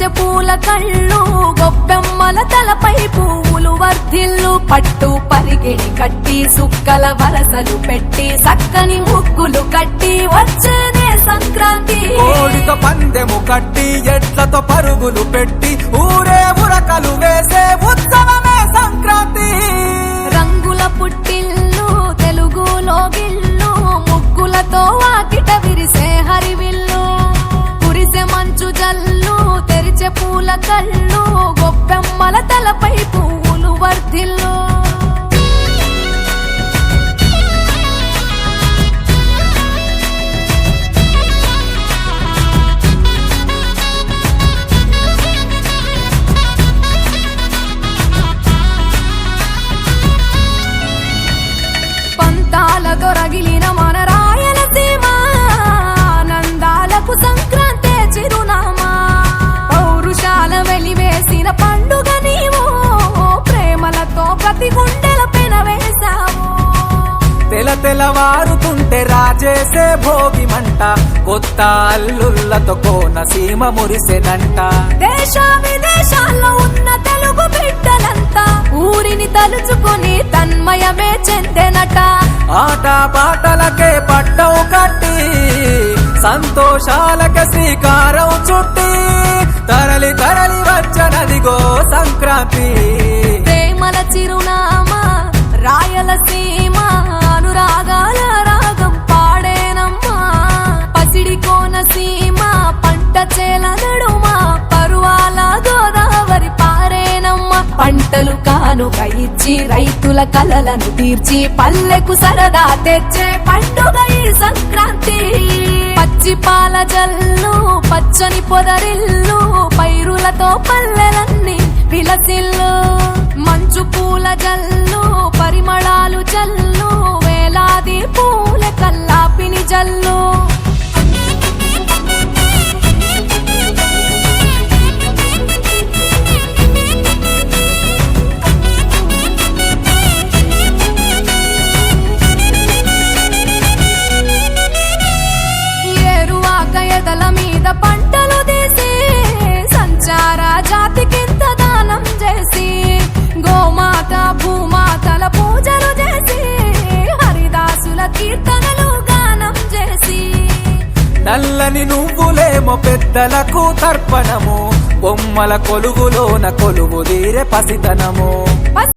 తెరిచే పూల కళ్ళు గొప్పెమ్మల తలపై పువ్వులు వర్ధిల్లు పట్టు పరిగిడి కట్టి సుక్కల వరసలు పెట్టి సక్కని ముగ్గులు కట్టి వచ్చేనే సంక్రాంతి కోడితో పందెము కట్టి ఎడ్లతో పరుగులు పెట్టి ఊరే ఉరకలు వేసే ఉత్సవమే సంక్రాంతి రంగుల పుట్టిల్లు తెలుగులో గిల్లు ముగ్గులతో వాకిట విరిసే హరివిల్లు కురిసే మంచు జల్లు తెరిచే పూల కళ్ళు గొప్పెమ్మల తలపై పువ్వులు వర్ధిల్లు దొరగిలిన మన రాయలసీమ ఆనందాలకు సంక్రాంతే చిరునామా పౌరుషాల వెలివేసిన పండుగ నీవు ప్రేమలతో ప్రతి గుండెల పెనవేశావు తెలవారుతుంటే రాజేసే భోగి మంట కొత్త అల్లుళ్ళతో కోనసీమ మురిసెనంట దేశ విదేశాల్లో ఉన్న తెలుగు బిడ్డలంతా ఊరిని తలుచుకుని తన్మయమే చెందెనట ఆట పాటలకే పట్టవు కట్టి సంతోషాలకే శ్రీకారం చుట్టి తరలి తరలి వచ్చనదిగో సంక్రాంతి ప్రేమల చిరునామా రాయలసీమ అనురాగాల రాగం పాడేనమ్మా పసిడి కోనసీమ పంట చేల నడుమా పరువాల గోదావరి పారేనమ్మా పంటలు కానుక ఇచ్చి రైతుల కలలను తీర్చి పల్లెకు సరదా తెచ్చే పండుగ ఈ సంక్రాంతి పచ్చి పాల జల్లు పచ్చని పొదరిల్లు పైరులతో పల్లెలన్నీ విలసిల్లు మంచు పూల జల్లు పరిమళాలు జల్లు వేలాది పూల కల్లాపిని జల్లు ఎదల మీద పంటలు తీసి సంచార జాతికింత దానం చేసి గోమాత భూమాతల పూజలు చేసి హరిదాసుల కీర్తనలు గానం చేసి నల్లని నువ్వులేమో పెద్దలకు తర్పణము బొమ్మల కొలువులోన కొలువు తీరే పసితనము